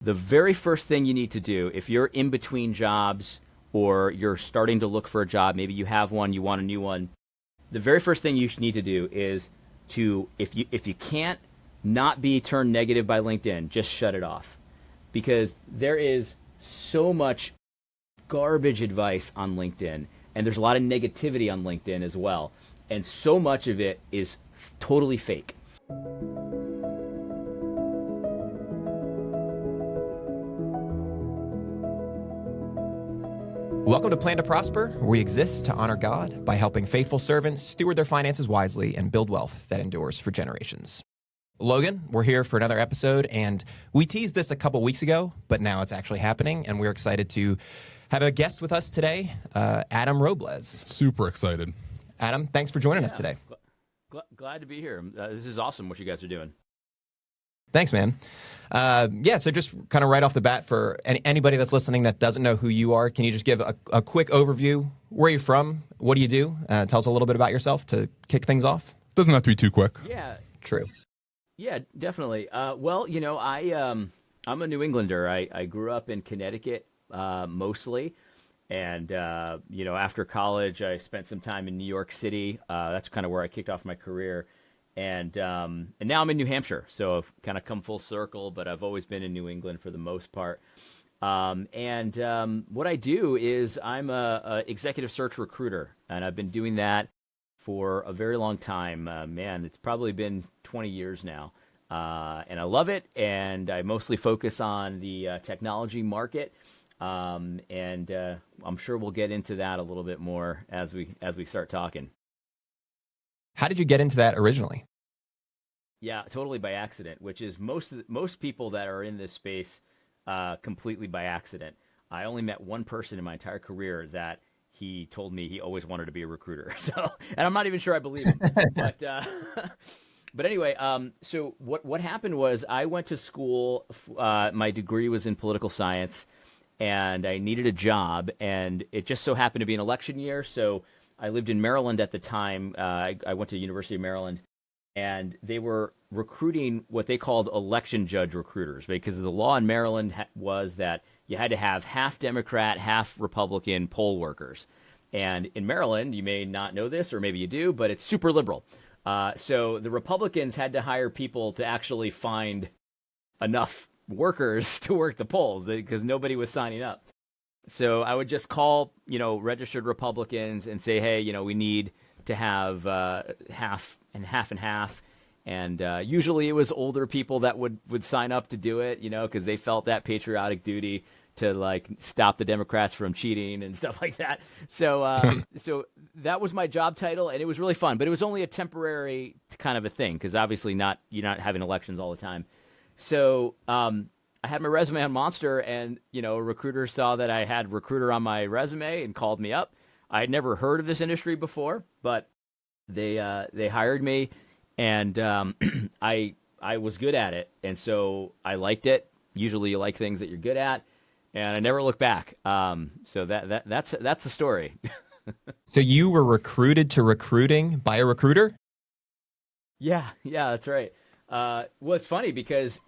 The very first thing you need to do if you're in between jobs or you're starting to look for a job, maybe you have one, you want a new one, the very first thing you need to do is to, if you can't not be turned negative by LinkedIn, just shut it off. Because there is so much garbage advice on LinkedIn, and there's a lot of negativity on LinkedIn as well. And so much of it is totally fake. Welcome to Plan to Prosper, where we exist to honor God by helping faithful servants steward their finances wisely and build wealth that endures for generations. Logan, we're here for another episode, and we teased this a couple weeks ago, but now it's actually happening, and we're excited to have a guest with us today, Adam Robles. Super excited. Adam, thanks for joining us today. Glad to be here. This is awesome what you guys are doing. Thanks, man. So just kind of right off the bat, for anybody that's listening that doesn't know who you are, can you just give a quick overview? Where are you from? What do you do? Tell us a little bit about yourself to kick things off. Doesn't have to be too quick. Yeah. True. Yeah, definitely. I'm a New Englander. I grew up in Connecticut mostly. And, after college, I spent some time in New York City. That's kind of where I kicked off my career. And now I'm in New Hampshire, so I've kind of come full circle, but I've always been in New England for the most part. What I do is I'm a executive search recruiter, and I've been doing that for a very long time. It's probably been 20 years now, and I love it, and I mostly focus on the technology market, and I'm sure we'll get into that a little bit more as we start talking. How did you get into that originally? Yeah, totally by accident, which is most people that are in this space completely by accident. I only met one person in my entire career that he told me he always wanted to be a recruiter. And I'm not even sure I believe him. But anyway, so what happened was I went to school. My degree was in political science, and I needed a job, and it just so happened to be an election year, so I lived in Maryland at the time. I went to the University of Maryland, and they were recruiting what they called election judge recruiters, because the law in Maryland was that you had to have half Democrat, half Republican poll workers. And in Maryland, you may not know this, or maybe you do, but it's super liberal. So the Republicans had to hire people to actually find enough workers to work the polls, because nobody was signing up. So I would just call, registered Republicans and say, hey, we need to have half and half and half. And usually it was older people that would sign up to do it, because they felt that patriotic duty to stop the Democrats from cheating and stuff like that. So so that was my job title, and it was really fun. But it was only a temporary kind of a thing, because obviously you're not having elections all the time. So I had my resume on Monster, and, a recruiter saw that I had recruiter on my resume and called me up. I had never heard of this industry before, but they hired me, and I was good at it, and so I liked it. Usually you like things that you're good at, and I never looked back. So that's the story. So you were recruited to recruiting by a recruiter? Yeah, that's right. Well, it's funny because,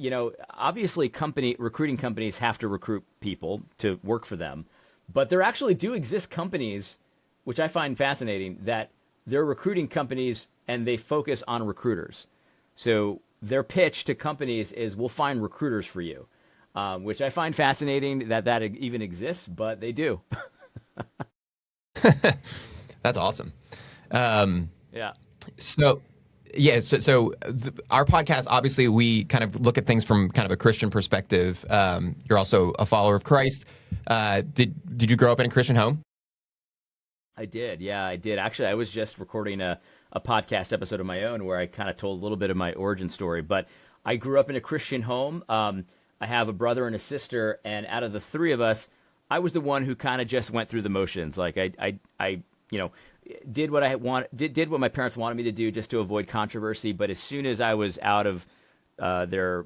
obviously recruiting companies have to recruit people to work for them, but there actually do exist companies, which I find fascinating, that they're recruiting companies and they focus on recruiters. So their pitch to companies is, we'll find recruiters for you, which I find fascinating that even exists, but they do. That's awesome. Yeah. So our podcast, obviously, we kind of look at things from kind of a Christian perspective. You're also a follower of Christ. Did you grow up in a Christian home? I did. Yeah, I did. Actually, I was just recording a podcast episode of my own where I kind of told a little bit of my origin story. But I grew up in a Christian home. I have a brother and a sister, and out of the three of us, I was the one who kind of just went through the motions. Like I did what my parents wanted me to do just to avoid controversy. But as soon as I was out of their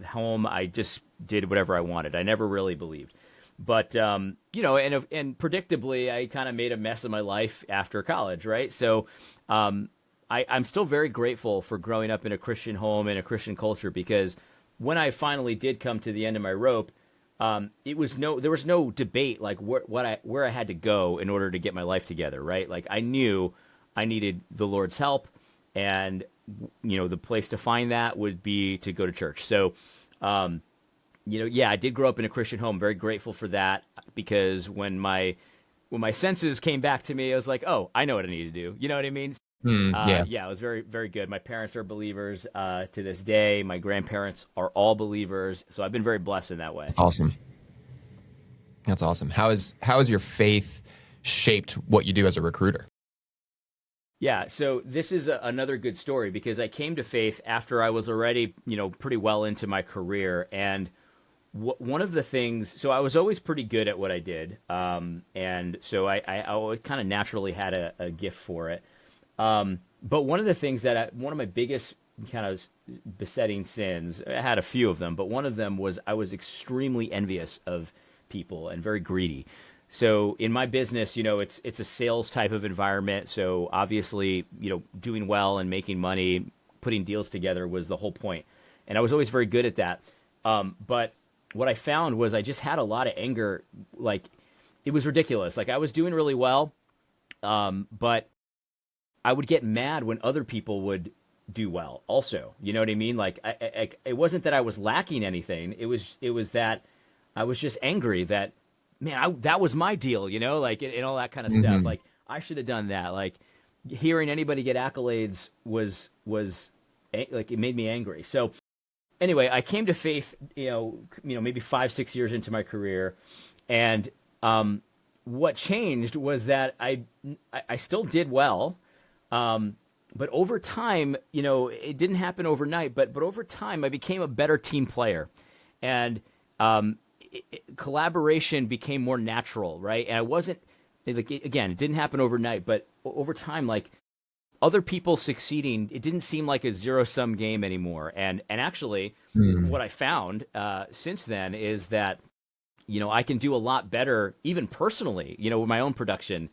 home, I just did whatever I wanted. I never really believed. But and predictably, I kind of made a mess of my life after college, right? So I'm still very grateful for growing up in a Christian home and a Christian culture, because when I finally did come to the end of my rope, there was no debate like where I had to go in order to get my life together, right? Like I knew I needed the Lord's help, and the place to find that would be to go to church. So, yeah, I did grow up in a Christian home. Very grateful for that, because when my senses came back to me, I was like, oh, I know what I need to do. You know what I mean? Yeah. Yeah, it was very, very good. My parents are believers to this day. My grandparents are all believers. So I've been very blessed in that way. Awesome. That's awesome. How has your faith shaped what you do as a recruiter? Yeah, so this is another good story, because I came to faith after I was already, pretty well into my career. And one of the things, so I was always pretty good at what I did. And so I kind of naturally had a gift for it. But one of the things one of my biggest kind of besetting sins, I had a few of them, but one of them was I was extremely envious of people and very greedy. So in my business, it's a sales type of environment. So obviously, doing well and making money, putting deals together was the whole point. And I was always very good at that. But what I found was I just had a lot of anger. Like, it was ridiculous. Like, I was doing really well, but I would get mad when other people would do well also. You know what I mean? Like, it wasn't that I was lacking anything. It was that I was just angry that, man, that was my deal, like, and all that kind of stuff. Like, I should have done that. Like, hearing anybody get accolades was like, it made me angry. So anyway, I came to faith, maybe 5-6 years into my career. And what changed was that I still did well. But over time, it didn't happen overnight, but over time I became a better team player, and collaboration became more natural, right? And I wasn't, like, again, it didn't happen overnight, but over time, like, other people succeeding, it didn't seem like a zero-sum game anymore. And actually, what I found since then is that, I can do a lot better, even personally, with my own production,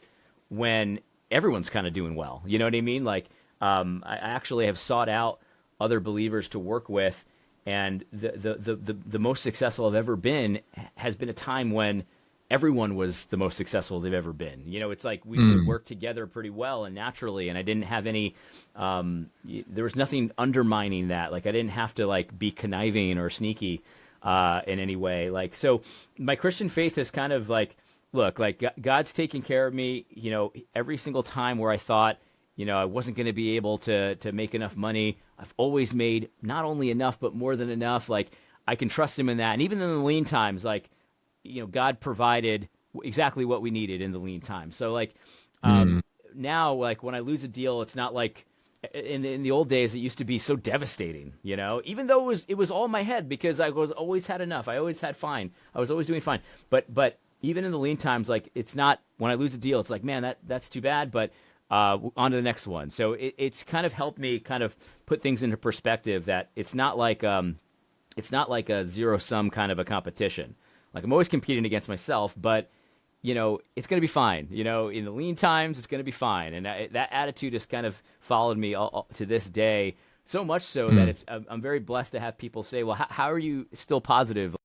when everyone's kind of doing well. You know what I mean? Like, I actually have sought out other believers to work with, and the most successful I've ever been has been a time when everyone was the most successful they've ever been. It's like we would work together pretty well and naturally, and I didn't have any, there was nothing undermining that. Like, I didn't have to, like, be conniving or sneaky in any way. Like, so my Christian faith is kind of like, look, like, God's taking care of me, every single time where I thought, I wasn't going to be able to make enough money. I've always made not only enough, but more than enough. Like, I can trust him in that. And even in the lean times, like, God provided exactly what we needed in the lean time. So, like, now, like, when I lose a deal, it's not like in the old days, it used to be so devastating, even though it was all in my head, because I always had enough. I always had fine. I was always doing fine. But even in the lean times, like, it's not, when I lose a deal, it's like, man, that's too bad. But on to the next one. So it's kind of helped me kind of put things into perspective, that it's not like a zero-sum kind of a competition. Like, I'm always competing against myself, but it's going to be fine. In the lean times, it's going to be fine. And that attitude has kind of followed me all to this day, so much so that I'm very blessed to have people say, well, how are you still positive?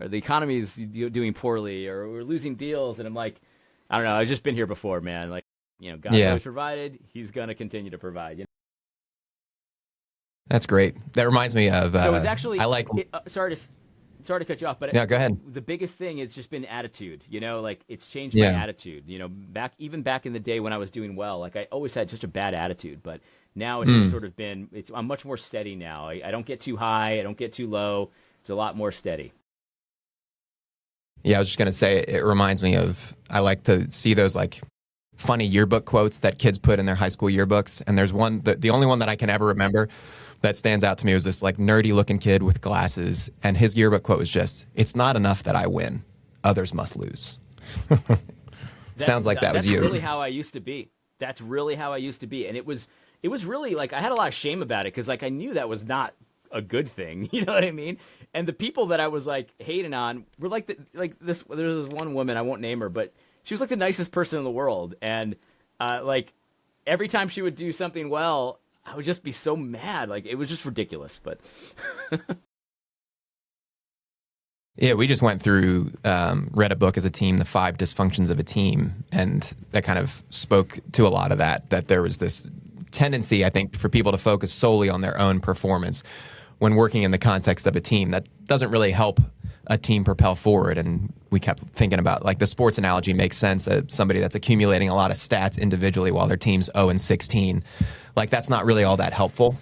Or the economy is doing poorly, or we're losing deals. And I'm like, I don't know. I've just been here before, man. Like, God's always provided. He's going to continue to provide. That's great. That reminds me of. So it's actually. I like. Sorry to cut you off, but yeah, go ahead. The biggest thing is just been attitude. Like, it's changed my attitude. Back in the day when I was doing well, like, I always had just a bad attitude, but now it's just sort of been. I'm much more steady now. I don't get too high. I don't get too low. It's a lot more steady. Yeah, I was just gonna say, it reminds me of. I like to see those, like, funny yearbook quotes that kids put in their high school yearbooks. And there's one, the only one that I can ever remember that stands out to me was this, like, nerdy looking kid with glasses. And his yearbook quote was just, "It's not enough that I win, others must lose." Sounds like that was you. That's really how I used to be. That's really how I used to be. And it was really, like, I had a lot of shame about it, because, like, I knew that was not a good thing. You know what I mean? And the people that I was, like, hating on were like this. There was this one woman, I won't name her, but she was like the nicest person in the world. And like, every time she would do something well, I would just be so mad. Like, it was just ridiculous. But Yeah, we just went through, read a book as a team, The 5 Dysfunctions of a Team, and that kind of spoke to a lot of that there was this tendency, I think, for people to focus solely on their own performance when working in the context of a team. That doesn't really help a team propel forward. And we kept thinking about, like, the sports analogy makes sense. Somebody that's accumulating a lot of stats individually while their team's 0-16, like, that's not really all that helpful.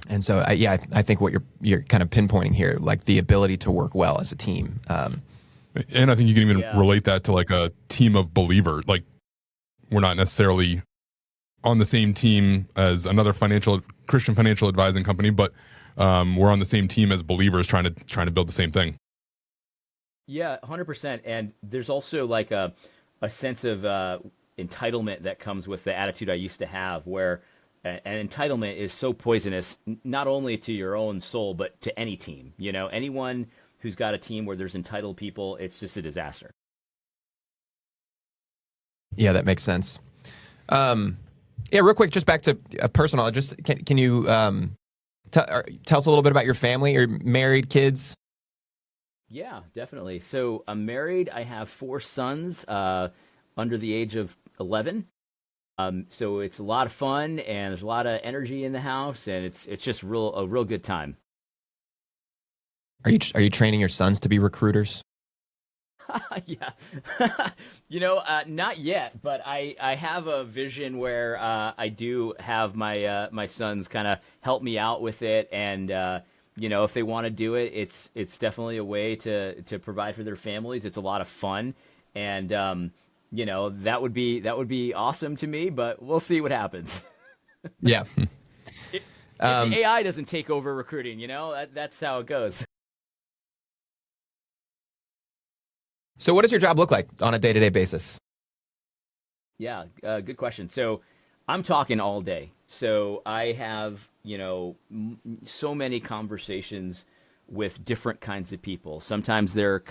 And so, I think what you're kind of pinpointing here, like the ability to work well as a team. And I think you can even relate that to like a team of believers. Like, we're not necessarily on the same team as another Christian financial advising company, but we're on the same team as believers trying to build the same thing. Yeah, 100%. And there's also like a sense of entitlement that comes with the attitude I used to have, where an entitlement is so poisonous, not only to your own soul, but to any team. You know, anyone who's got a team where there's entitled people, it's just a disaster. Yeah, that makes sense. Real quick, just back to personal. Just can you tell us a little bit about your family? You're married, kids? Yeah, definitely. So I'm married. I have 4 sons under the age of 11. So it's a lot of fun, and there's a lot of energy in the house, and it's just a real good time. Are you training your sons to be recruiters? Yeah, not yet, but I have a vision where I do have my sons kind of help me out with it, and if they want to do it, it's definitely a way to provide for their families. It's a lot of fun, and that would be awesome to me, but we'll see what happens. Yeah. If the AI doesn't take over recruiting, that's how it goes. So what does your job look like on a day-to-day basis? Yeah, good question. So I'm talking all day. So I have, so many conversations with different kinds of people. Sometimes they're,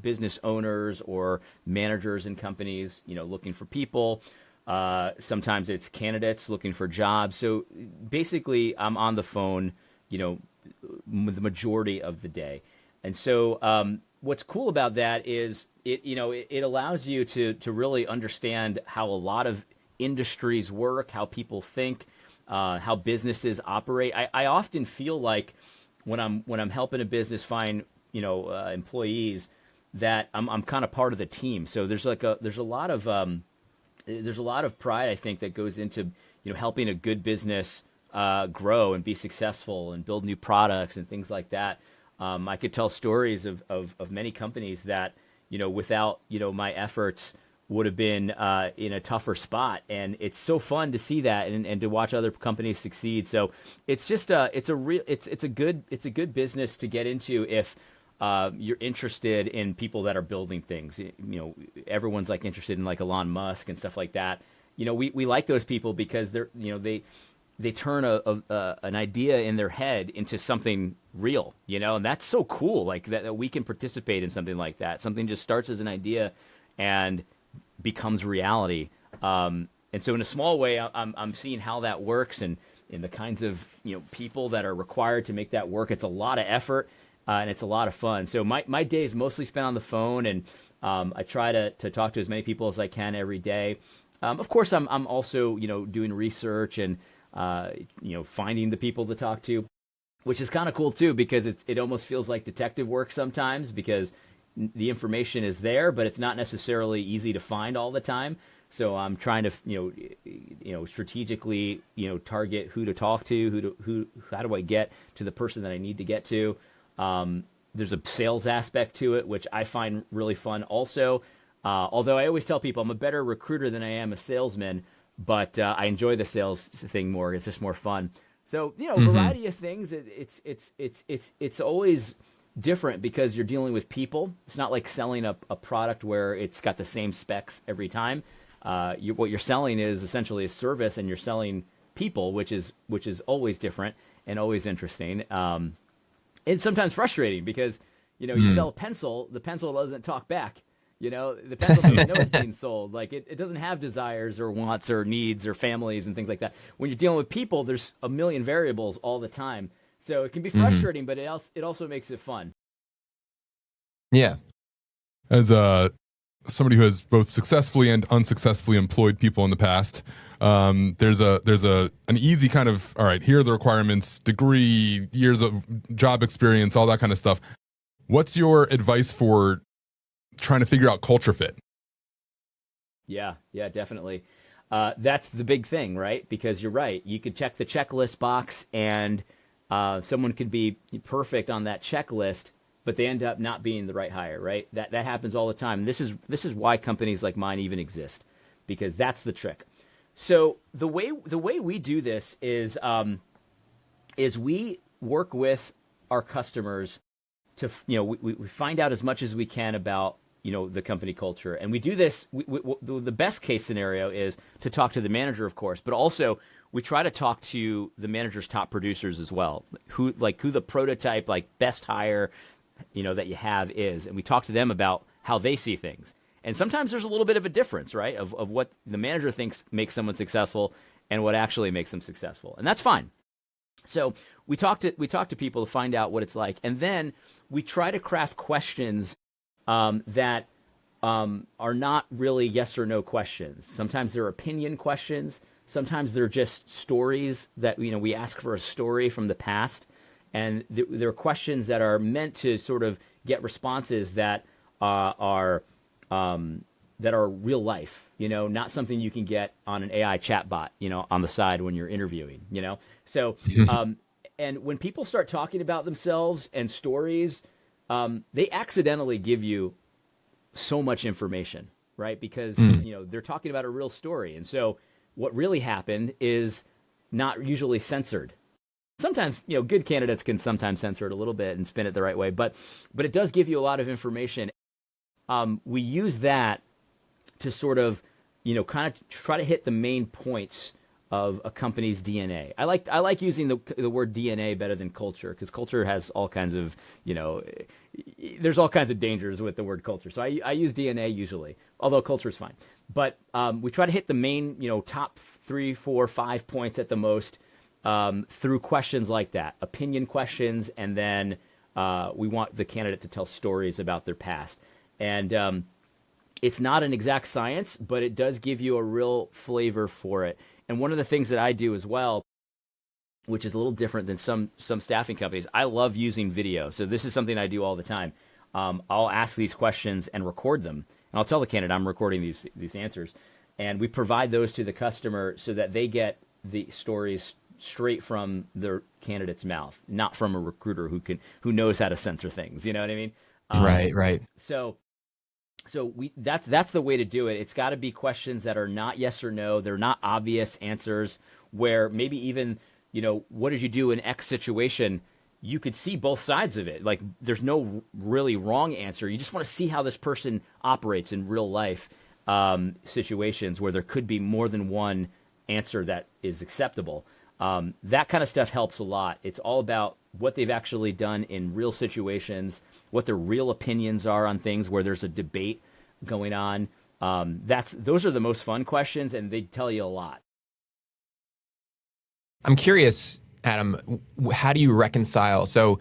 business owners or managers in companies, looking for people. Sometimes it's candidates looking for jobs. So basically, I'm on the phone, the majority of the day. And so what's cool about that is it allows you to really understand how a lot of industries work, how people think, how businesses operate. I often feel like when I'm helping a business find employees, that I'm kind of part of the team. So there's a lot of pride, I think, that goes into helping a good business grow and be successful and build new products and things like that. I could tell stories of many companies that without my efforts would have been in a tougher spot, and it's so fun to see that and to watch other companies succeed. So it's just it's a good business to get into if you're interested in people that are building things. Everyone's like interested in like Elon Musk and stuff like that. We like those people because they turn an idea in their head into something real, and that's so cool. Like that we can participate in something like that. Something just starts as an idea and becomes reality. And so in a small way, I'm seeing how that works, and in the kinds of people that are required to make that work. It's a lot of effort, and it's a lot of fun. So my day is mostly spent on the phone, and I try to talk to as many people as I can every day. Of course, I'm also doing research and finding the people to talk to, which is kind of cool too, because it almost feels like detective work sometimes, because the information is there, but it's not necessarily easy to find all the time. So I'm trying to strategically target who to talk to, how do I get to the person that I need to get to. There's a sales aspect to it, which I find really fun also. Although I always tell people I'm a better recruiter than I am a salesman, but I enjoy the sales thing more. It's just more fun. So variety of things. It's always different because you're dealing with people. It's not like selling a product where it's got the same specs every time. What you're selling is essentially a service, and you're selling people, which is always different and always interesting. And sometimes frustrating because you sell a pencil, the pencil doesn't talk back. The pencil doesn't know it's being sold. Like it doesn't have desires or wants or needs or families and things like that. When you're dealing with people, there's a million variables all the time. So it can be frustrating, but it also makes it fun. Yeah. As somebody who has both successfully and unsuccessfully employed people in the past, there's an easy kind of, all right, here are the requirements, degree, years of job experience, all that kind of stuff. What's your advice for trying to figure out culture fit? Yeah, definitely. That's the big thing, right? Because you're right. You could check the checklist box and someone could be perfect on that checklist, but they end up not being the right hire, right? That happens all the time. This is why companies like mine even exist, because that's the trick. So the way we do this is we work with our customers to we find out as much as we can about the company culture, and we do this. The best case scenario is to talk to the manager, of course, but also we try to talk to the manager's top producers as well, who the prototype best hire that you have is, and we talk to them about how they see things. And sometimes there's a little bit of a difference, right, of what the manager thinks makes someone successful and what actually makes them successful, and that's fine. So we talk to people to find out what it's like, and then we try to craft questions that are not really yes or no questions. Sometimes they're opinion questions. Sometimes they're just stories that we ask for a story from the past, and they're questions that are meant to sort of get responses that are real life. Not something you can get on an AI chatbot. On the side when you're interviewing. So and when people start talking about themselves and stories, they accidentally give you so much information, right? Because they're talking about a real story, and so what really happened is not usually censored. Sometimes good candidates can sometimes censor it a little bit and spin it the right way, but it does give you a lot of information. We use that to sort of kind of try to hit the main points of a company's DNA. I like using the word DNA better than culture, because culture has all kinds of there's all kinds of dangers with the word culture. So I use DNA usually, although culture is fine. But we try to hit the main top 3, 4, 5 points at the most through questions like that, opinion questions, and then we want the candidate to tell stories about their past. And it's not an exact science, but it does give you a real flavor for it. And one of the things that I do as well, which is a little different than some staffing companies, I love using video. So this is something I do all the time. I'll ask these questions and record them. And I'll tell the candidate I'm recording these answers. And we provide those to the customer so that they get the stories straight from their candidate's mouth, not from a recruiter who knows how to censor things. You know what I mean? Right. So that's the way to do it. It's got to be questions that are not yes or no. They're not obvious answers where maybe even, what did you do in X situation? You could see both sides of it. Like there's no really wrong answer. You just want to see how this person operates in real life situations where there could be more than one answer that is acceptable. That kind of stuff helps a lot. It's all about what they've actually done in real situations, what their real opinions are on things where there's a debate going on. Those are the most fun questions, and they tell you a lot. I'm curious, Adam, how do you reconcile? So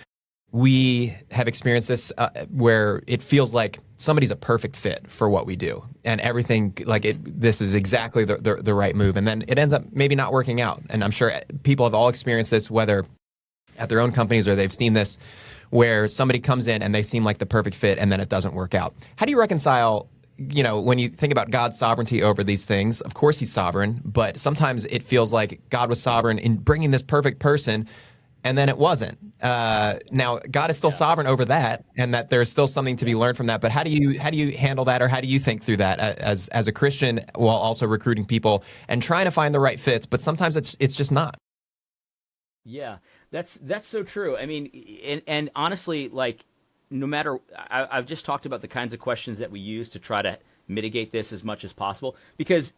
we have experienced this where it feels like somebody's a perfect fit for what we do, and everything this is exactly the right move, and then it ends up maybe not working out. And I'm sure people have all experienced this, whether at their own companies or they've seen this, where somebody comes in and they seem like the perfect fit and then it doesn't work out. How do you reconcile, when you think about God's sovereignty over these things? Of course he's sovereign, but sometimes it feels like God was sovereign in bringing this perfect person and then it wasn't. Now, God is still sovereign over that, and that there's still something to be learned from that. But how do you handle that, or how do you think through that as a Christian while also recruiting people and trying to find the right fits? But sometimes it's just not. Yeah, that's so true. I mean, and honestly, no matter, I've just talked about the kinds of questions that we use to try to mitigate this as much as possible, because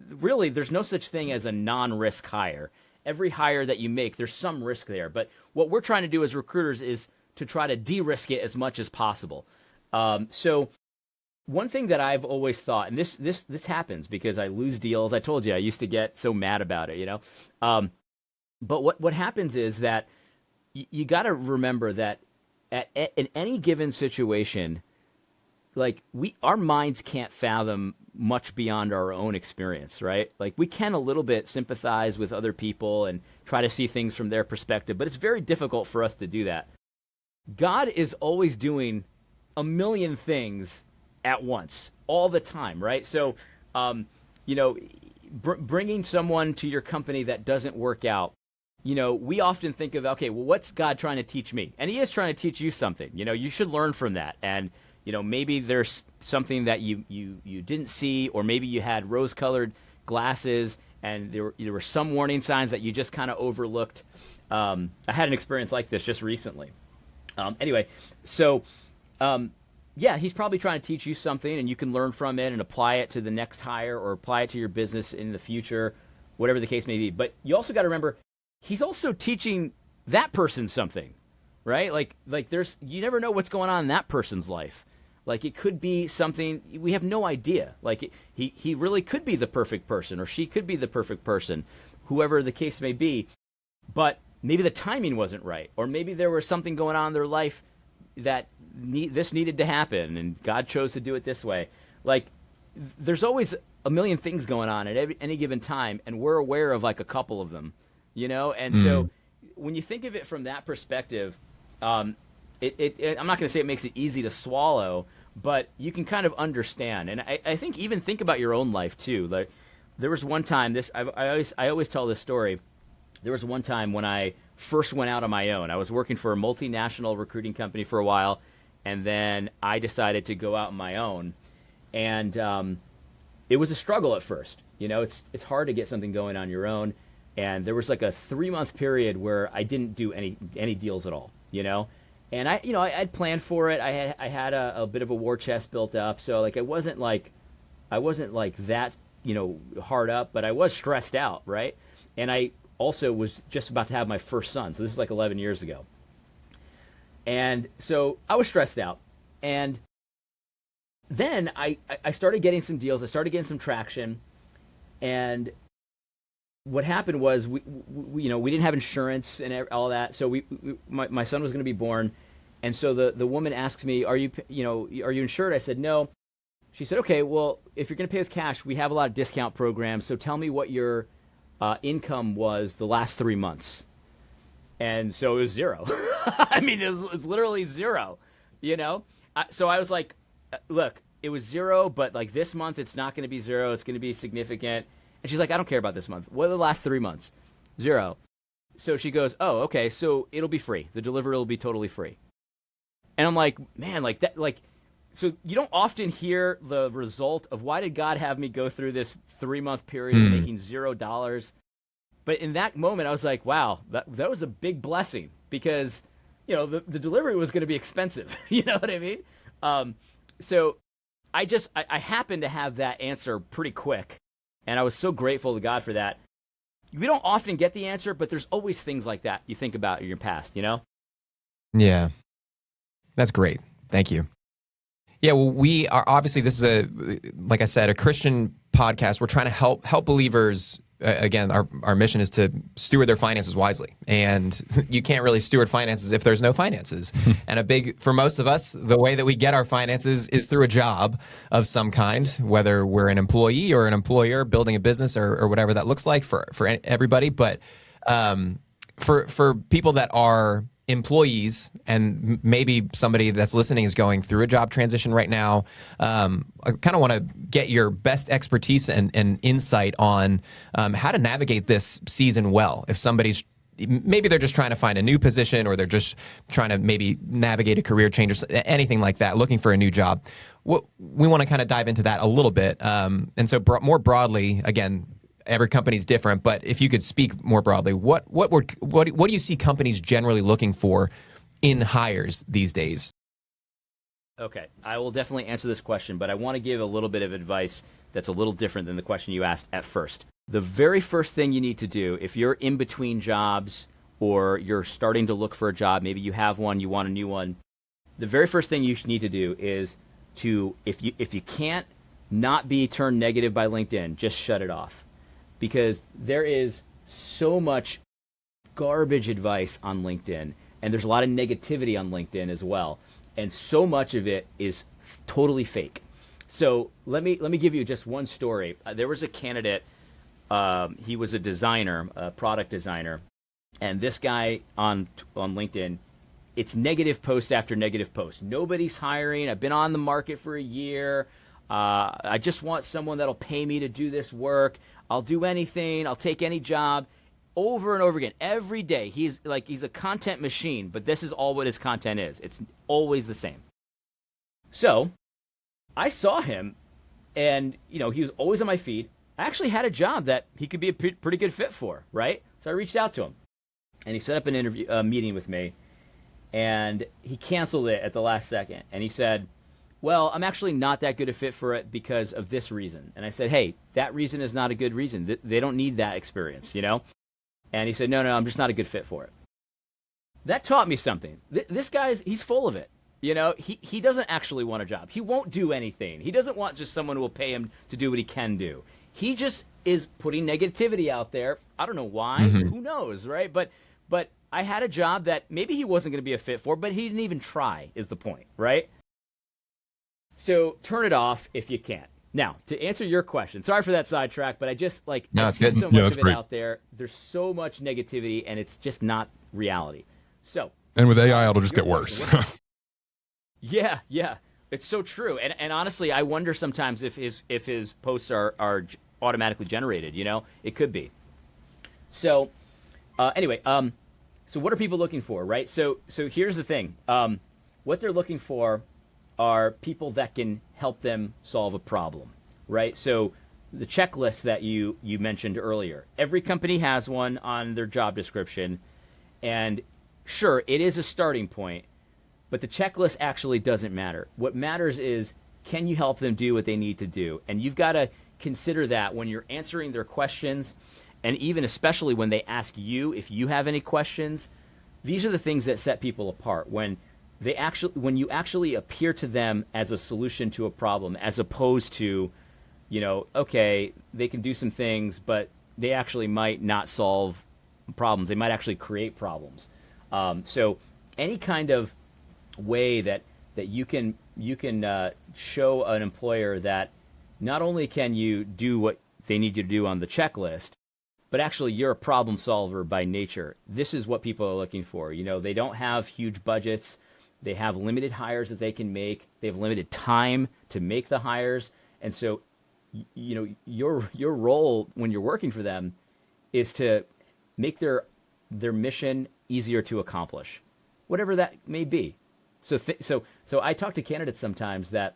really there's no such thing as a non-risk hire. Every hire that you make, there's some risk there. But what we're trying to do as recruiters is to try to de-risk it as much as possible. So one thing that I've always thought, and this happens because I lose deals. I told you I used to get so mad about it, But what happens is that you got to remember that in any given situation, like our minds can't fathom much beyond our own experience, right? Like we can a little bit sympathize with other people and try to see things from their perspective, but it's very difficult for us to do that. God is always doing a million things at once, all the time, right? So, bringing someone to your company that doesn't work out, we often think of, okay, well, what's God trying to teach me? And he is trying to teach you something. You should learn from that. And maybe there's something that you didn't see, or maybe you had rose-colored glasses and there were some warning signs that you just kind of overlooked. I had an experience like this just recently. He's probably trying to teach you something, and you can learn from it and apply it to the next hire or apply it to your business in the future, whatever the case may be. But you also got to remember, he's also teaching that person something, right? Like you never know what's going on in that person's life. Like it could be something we have no idea. Like he really could be the perfect person, or she could be the perfect person, whoever the case may be. But maybe the timing wasn't right, or maybe there was something going on in their life that this needed to happen, and God chose to do it this way. Like there's always a million things going on at any given time, and we're aware of like a couple of them, And so when you think of it from that perspective, I'm not going to say it makes it easy to swallow, but you can kind of understand. And I think even think about your own life too. Like there was one time, I always tell this story. There was one time when I first went out on my own. I was working for a multinational recruiting company for a while, and then I decided to go out on my own. And it was a struggle at first. It's hard to get something going on your own. And there was like a 3-month period where I didn't do any deals at all, And I'd planned for it. I had a bit of a war chest built up, so like I wasn't like that, hard up, but I was stressed out, right? And I also was just about to have my first son. So this is like 11 years ago. And so I was stressed out. And then I started getting some deals. I started getting some traction. And what happened was we didn't have insurance and all that. So my son was going to be born. And so the woman asked me, are you insured? I said, no. She said, okay, well, if you're going to pay with cash, we have a lot of discount programs. So tell me what your income was the last 3 months. And so it was zero. I mean, it was literally zero, So I was like, look, it was zero, but like this month, it's not going to be zero. It's going to be significant. And she's like, I don't care about this month. What are the last 3 months? Zero. So she goes, oh, okay. So it'll be free. The delivery will be totally free. And I'm like, man, like that, like, so you don't often hear the result of why did God have me go through this 3-month period of making $0. But in that moment, I was like, wow, that was a big blessing because, the delivery was going to be expensive. You know what I mean? So I happened to have that answer pretty quick. And I was so grateful to God for that. We don't often get the answer, but there's always things like that you think about in your past, Yeah. That's great. Thank you. Yeah, well, we are obviously, this is like I said, a Christian podcast. We're trying to help believers. Again, our mission is to steward their finances wisely. And you can't really steward finances if there's no finances. And for most of us, the way that we get our finances is through a job of some kind, whether we're an employee or an employer building a business or whatever that looks like for everybody. But for people that are employees, and maybe somebody that's listening is going through a job transition right now, I kind of want to get your best expertise and insight on how to navigate this season well. If somebody's maybe they're just trying to find a new position, or they're just trying to maybe navigate a career change or anything like that, looking for a new job. We want to kind of dive into that a little bit. And so more broadly, again, every company's different, but if you could speak more broadly, what do you see companies generally looking for in hires these days? Okay, I will definitely answer this question, but I want to give a little bit of advice that's a little different than the question you asked at first. The very first thing you need to do, if you're in between jobs or you're starting to look for a job, maybe you have one, you want a new one, the very first thing you need to do is to, if you can't not be turned negative by LinkedIn, just shut it off. Because there is so much garbage advice on LinkedIn. And there's a lot of negativity on LinkedIn as well. And so much of it is totally fake. So let me give you just one story. There was a candidate. He was a designer, a product designer, and this guy on LinkedIn, it's negative post after negative post. Nobody's hiring. I've been on the market for a year. I just want someone that'll pay me to do this work. I'll do anything. I'll take any job. Over and over again, every day. He's a content machine, but this is all what his content is. It's always the same. So I saw him, and he was always on my feed. I actually had a job that he could be a pretty good fit for, right? So I reached out to him, and he set up a meeting with me, and he canceled it at the last second. And he said, well, I'm actually not that good a fit for it because of this reason. And I said, hey, that reason is not a good reason. They don't need that experience, And he said, no, I'm just not a good fit for it. That taught me something. This guy's, he's full of it. He doesn't actually want a job. He won't do anything. He doesn't want just someone who will pay him to do what he can do. He just is putting negativity out there. I don't know why. Mm-hmm. Who knows, right? But I had a job that maybe he wasn't going to be a fit for, but he didn't even try, is the point, right? So turn it off if you can't. Now, to answer your question, sorry for that sidetrack, but I just I see so much of it out there. There's so much negativity, and it's just not reality. So, and with AI, it'll just get worse. Yeah, it's so true. And honestly, I wonder sometimes if his posts are automatically generated. It could be. So, anyway, so what are people looking for, right? So here's the thing. What they're looking for are people that can help them solve a problem, right? So the checklist that you mentioned earlier, every company has one on their job description, and sure, it is a starting point, but the checklist actually doesn't matter. What matters is, can you help them do what they need to do? And you've got to consider that when you're answering their questions, and even especially when they ask you if you have any questions. These are the things that set people apart. When you actually appear to them as a solution to a problem, as opposed to, okay, they can do some things, but they actually might not solve problems. They might actually create problems. So any kind of way that you can show an employer that not only can you do what they need you to do on the checklist, but actually you're a problem solver by nature. This is what people are looking for. They don't have huge budgets. They have limited hires that they can make. They have limited time to make the hires. And so, your role when you're working for them is to make their mission easier to accomplish, whatever that may be. So I talk to candidates sometimes that,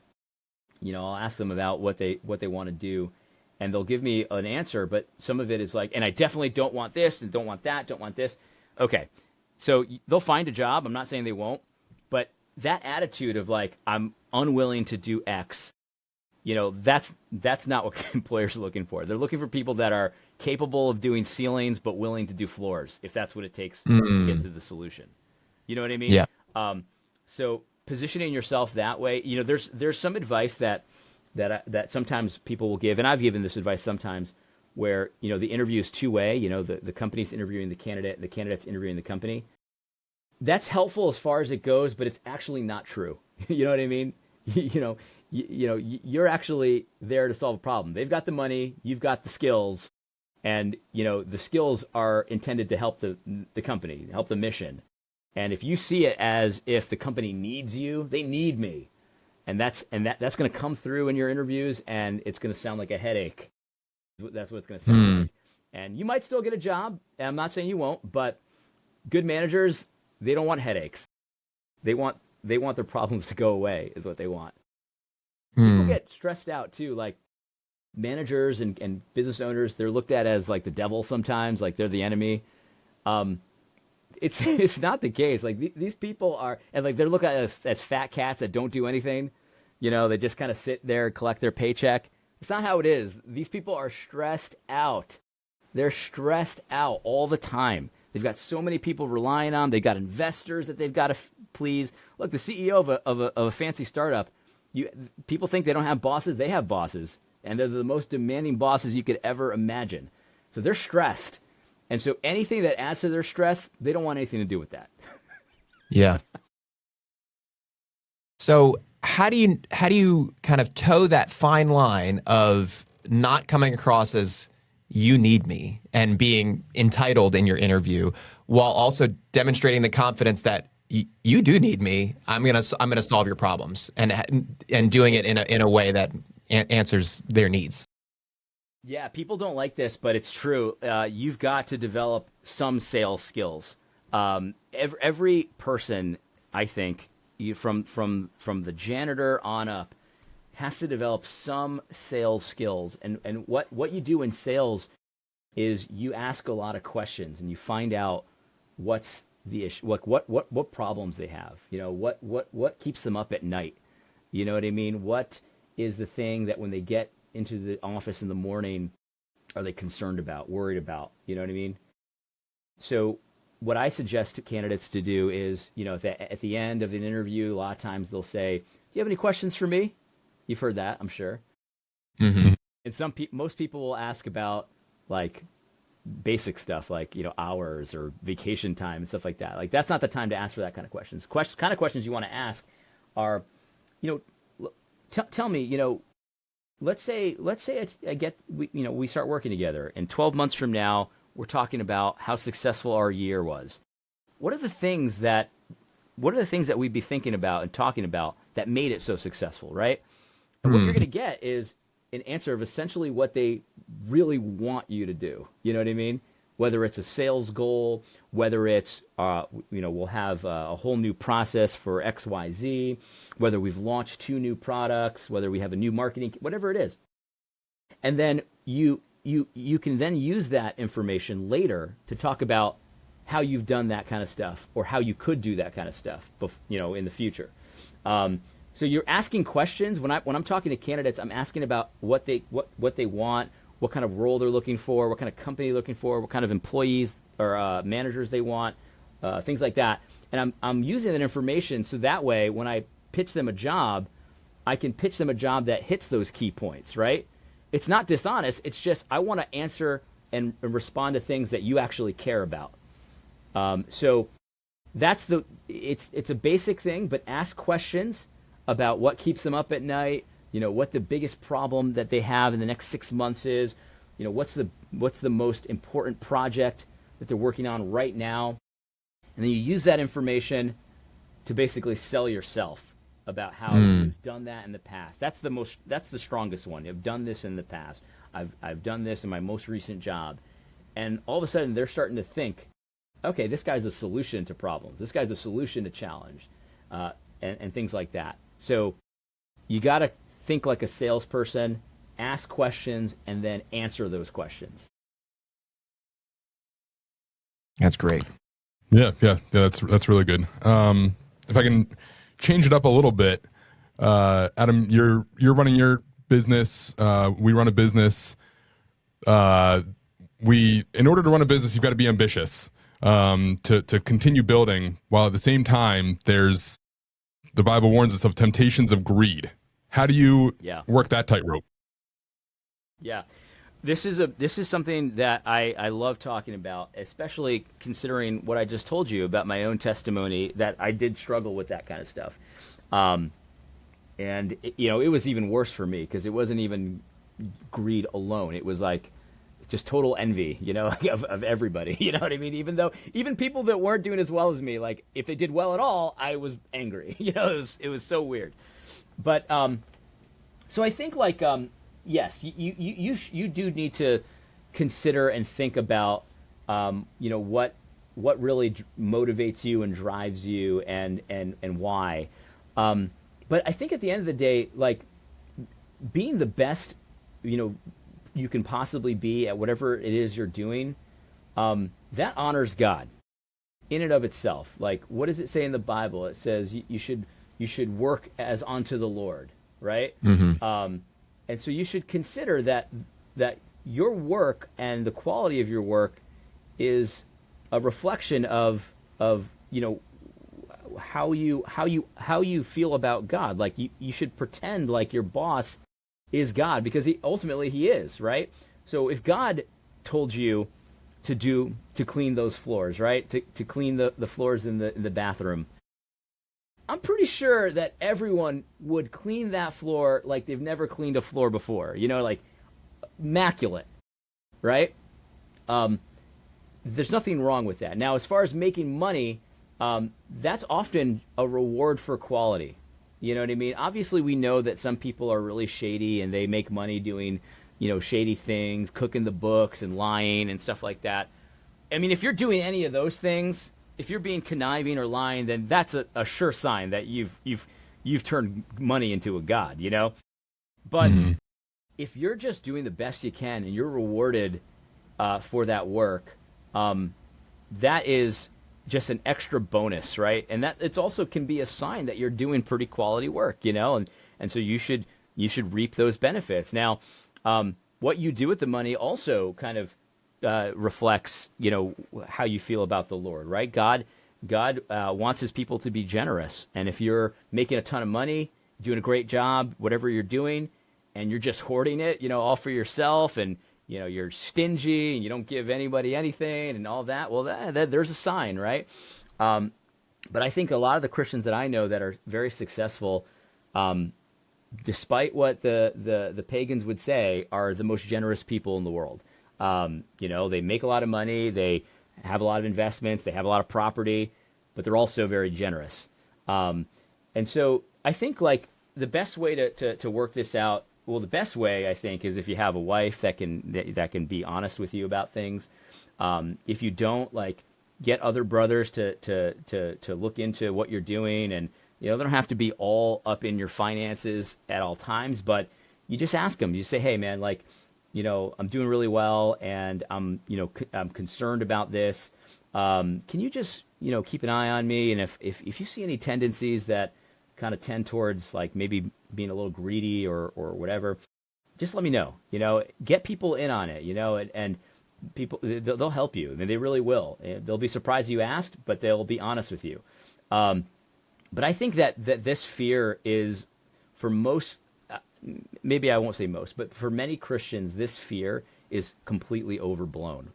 I'll ask them about what they want to do, and they'll give me an answer, but some of it is like, and I definitely don't want this and don't want that, don't want this. Okay, so they'll find a job. I'm not saying they won't. But that attitude of I'm unwilling to do X, that's not what employers are looking for. They're looking for people that are capable of doing ceilings but willing to do floors, if that's what it takes to get to the solution. You know what I mean? Yeah. So positioning yourself that way, there's some advice that sometimes people will give, and I've given this advice sometimes, where the interview is two-way. The company's interviewing the candidate, the candidate's interviewing the company. That's helpful as far as it goes, but it's actually not true. You know what I mean? You're actually there to solve a problem. They've got the money, you've got the skills, and the skills are intended to help the company, help the mission. And if you see it as if the company needs you, they need me, and that's going to come through in your interviews, and it's going to sound like a headache. That's what it's going to sound like. And you might still get a job. And I'm not saying you won't, but good managers, they don't want headaches. They want their problems to go away, is what they want. People get stressed out too. Like managers and business owners, they're looked at as like the devil sometimes, like they're the enemy. It's not the case. Like these people are, and like they're looked at as fat cats that don't do anything. They just kind of sit there, collect their paycheck. It's not how it is. These people are stressed out. They're stressed out all the time. They've got so many people relying on them. They've got investors that they've got to please. Look, the CEO of a fancy startup, people think they don't have bosses. They have bosses, and they're the most demanding bosses you could ever imagine. So they're stressed. And so anything that adds to their stress, they don't want anything to do with that. Yeah. So how do you kind of toe that fine line of not coming across as you need me and being entitled in your interview while also demonstrating the confidence that you do need me. I'm gonna solve your problems and doing it in a way that answers their needs. Yeah, people don't like this, but it's true. You've got to develop some sales skills. Every person, I think, from the janitor on up, has to develop some sales skills. And what you do in sales is you ask a lot of questions and you find out what's the issue, what problems they have. You know, what keeps them up at night. You know what I mean? What is the thing that when they get into the office in the morning, are they concerned about, worried about? You know what I mean? So what I suggest to candidates to do is, you know, at the end of an interview, a lot of times they'll say, "Do you have any questions for me?" You've heard that, I'm sure. Mm-hmm. And most people will ask about like basic stuff, like, you know, hours or vacation time and stuff like that. Like, that's not the time to ask for that kind of questions. Kind of questions you want to ask are, you know, tell me, you know, let's say we start working together, and 12 months from now, we're talking about how successful our year was. What are the things that we'd be thinking about and talking about that made it so successful, right? And what you're going to get is an answer of essentially what they really want you to do. You know what I mean? Whether it's a sales goal, whether it's, we'll have a whole new process for XYZ, whether we've launched 2 new products, whether we have a new marketing, whatever it is. And then you can then use that information later to talk about how you've done that kind of stuff or how you could do that kind of stuff, you know, in the future. So you're asking questions. When I'm talking to candidates, I'm asking about what they want, what kind of role they're looking for, what kind of company they're looking for, what kind of employees or managers they want, things like that. And I'm using that information so that way when I pitch them a job, I can pitch them a job that hits those key points, right? It's not dishonest. It's just I want to answer and respond to things that you actually care about. So that's it's a basic thing, but ask questions about what keeps them up at night, you know, what the biggest problem that they have in the next 6 months is, you know, what's the most important project that they're working on right now. And then you use that information to basically sell yourself about how you've done that in the past. That's the strongest one. I've done this in the past. I've done this in my most recent job. And all of a sudden they're starting to think, okay, this guy's a solution to problems. This guy's a solution to challenge, and things like that. So you got to think like a salesperson, ask questions, and then answer those questions. That's great. Yeah, that's really good. If I can change it up a little bit, Adam, you're running your business. We run a business. In order to run a business, you've got to be ambitious to continue building, while at the same time, the Bible warns us of temptations of greed. How do you work that tightrope? Yeah. This is something that I love talking about, especially considering what I just told you about my own testimony, that I did struggle with that kind of stuff. And it was even worse for me because it wasn't even greed alone. It was like just total envy, of everybody. You know what I mean? Even people that weren't doing as well as me, like if they did well at all, I was angry. It was so weird. But so I think like yes, you do need to consider and think about what really motivates you and drives you and why. But I think at the end of the day, like being the best, you can possibly be at whatever it is you're doing, that honors God in and of itself. Like, what does it say in the Bible? It says you should work as unto the Lord, right? Mm-hmm. And so you should consider that your work and the quality of your work is a reflection of how you feel about God. Like you should pretend like your boss is God, because ultimately he is, right? So if God told you to clean those floors, right? To clean the floors in the bathroom, I'm pretty sure that everyone would clean that floor like they've never cleaned a floor before. Like immaculate, right? There's nothing wrong with that. Now, as far as making money, that's often a reward for quality. You know what I mean? Obviously, we know that some people are really shady and they make money doing, shady things, cooking the books and lying and stuff like that. I mean, if you're doing any of those things, if you're being conniving or lying, then that's a sure sign that you've turned money into a god, But if you're just doing the best you can and you're rewarded for that work, that is just an extra bonus, right? And that it's also can be a sign that you're doing pretty quality work, and so you should reap those benefits. Now, what you do with the money also kind of reflects, how you feel about the Lord, right? God wants his people to be generous. And if you're making a ton of money, doing a great job, whatever you're doing, and you're just hoarding it, all for yourself, and, you're stingy and you don't give anybody anything and all that, well, there's a sign, right? But I think a lot of the Christians that I know that are very successful, despite what the pagans would say, are the most generous people in the world. They make a lot of money, they have a lot of investments, they have a lot of property, but they're also very generous. And so I think like the best way to work this out, well, the best way I think is if you have a wife that can be honest with you about things. If you don't, like, get other brothers to look into what you're doing, and they don't have to be all up in your finances at all times, but you just ask them. You say, hey man, like, I'm doing really well, and I'm concerned about this. Can you just, keep an eye on me? And if you see any tendencies that kind of tend towards like maybe being a little greedy or whatever, just let me know. Get people in on it. And people, they'll help you. I mean, they really will. They'll be surprised you asked, but they'll be honest with you. But I think that this fear is, for most, maybe I won't say most, but for many Christians, this fear is completely overblown.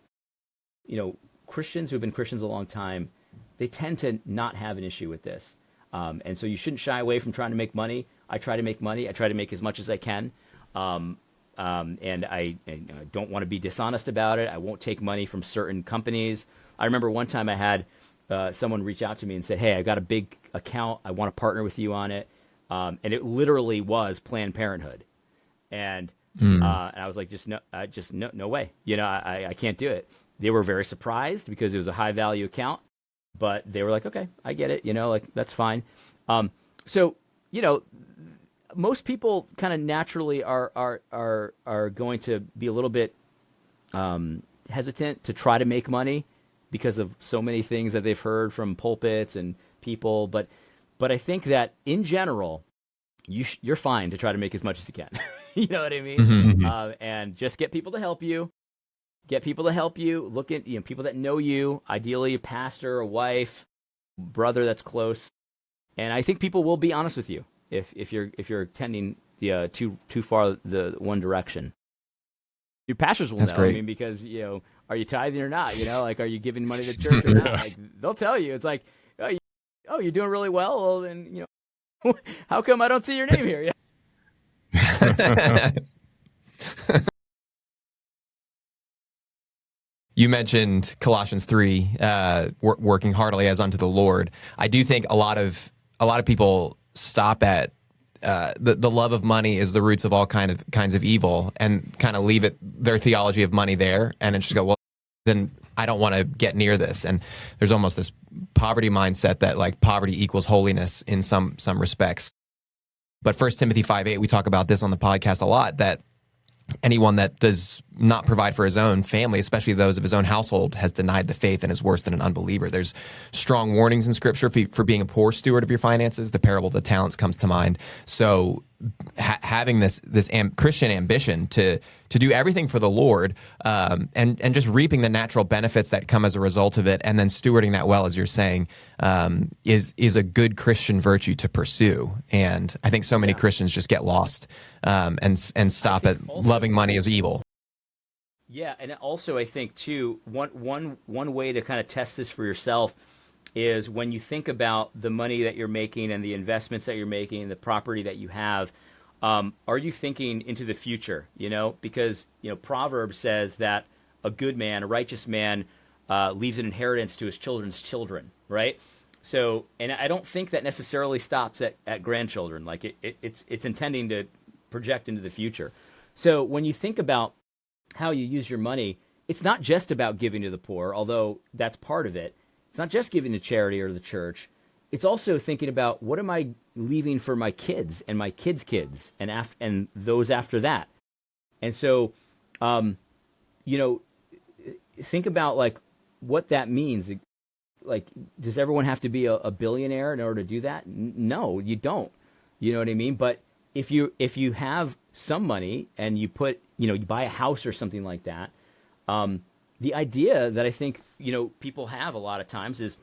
Christians who've been Christians a long time, they tend to not have an issue with this. And so you shouldn't shy away from trying to make money. I try to make money. I try to make as much as I can. And I don't want to be dishonest about it. I won't take money from certain companies. I remember one time I had someone reach out to me and said, hey, I got a big account. I want to partner with you on it. And it literally was Planned Parenthood. And I was like, no way. I can't do it. They were very surprised because it was a high value account, but they were like, okay, I get it. Like, that's fine. So, most people kind of naturally are going to be a little bit hesitant to try to make money because of so many things that they've heard from pulpits and people. But I think that in general, you're fine to try to make as much as you can. You know what I mean? Mm-hmm. And just get people to help you. Get people to help you. Look at people that know you. Ideally, a pastor, a wife, brother that's close. And I think people will be honest with you if you're tending too far the one direction. Your pastors will That's know. great. I mean, because are you tithing or not? Like, are you giving money to church or not? Like, they'll tell you. It's like, oh, you're doing really well. Well, then how come I don't see your name here? You mentioned Colossians 3, working heartily as unto the Lord. I do think a lot of people stop at the love of money is the roots of all kinds of evil, and kind of leave their theology of money there, and then just go, well, then I don't want to get near this. And there's almost this poverty mindset that like poverty equals holiness in some respects. But 1 Timothy 5:8, we talk about this on the podcast a lot, that anyone that does not provide for his own family, especially those of his own household, has denied the faith and is worse than an unbeliever. There's strong warnings in Scripture for being a poor steward of your finances. The parable of the talents comes to mind. So having this Christian ambition to do everything for the Lord, and just reaping the natural benefits that come as a result of it, and then stewarding that well, as you're saying, is a good Christian virtue to pursue. And I think so many Christians just get lost and stop at loving money as evil. Yeah, and also I think too, one way to kind of test this for yourself is when you think about the money that you're making and the investments that you're making and the property that you have, are you thinking into the future? Because Proverbs says that a good man, a righteous man, leaves an inheritance to his children's children, right? So, and I don't think that necessarily stops at grandchildren. Like it's intending to project into the future. So when you think about how you use your money, it's not just about giving to the poor, although that's part of it. It's not just giving to charity or the church. It's also thinking about, what am I leaving for my kids and my kids' kids and those after that. And so, think about like what that means. Like, does everyone have to be a billionaire in order to do that? No, you don't. You know what I mean? But if you have some money and you put, you buy a house or something like that, the idea that I think, people have a lot of times is,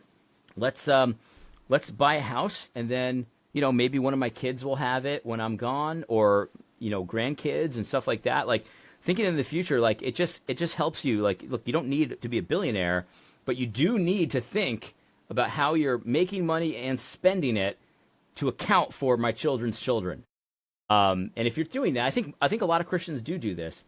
let's buy a house, and then, maybe one of my kids will have it when I'm gone, or, grandkids and stuff like that. Like, thinking in the future, like it just helps you. Like, look, you don't need to be a billionaire, but you do need to think about how you're making money and spending it to account for my children's children. And if you're doing that, I think a lot of Christians do this.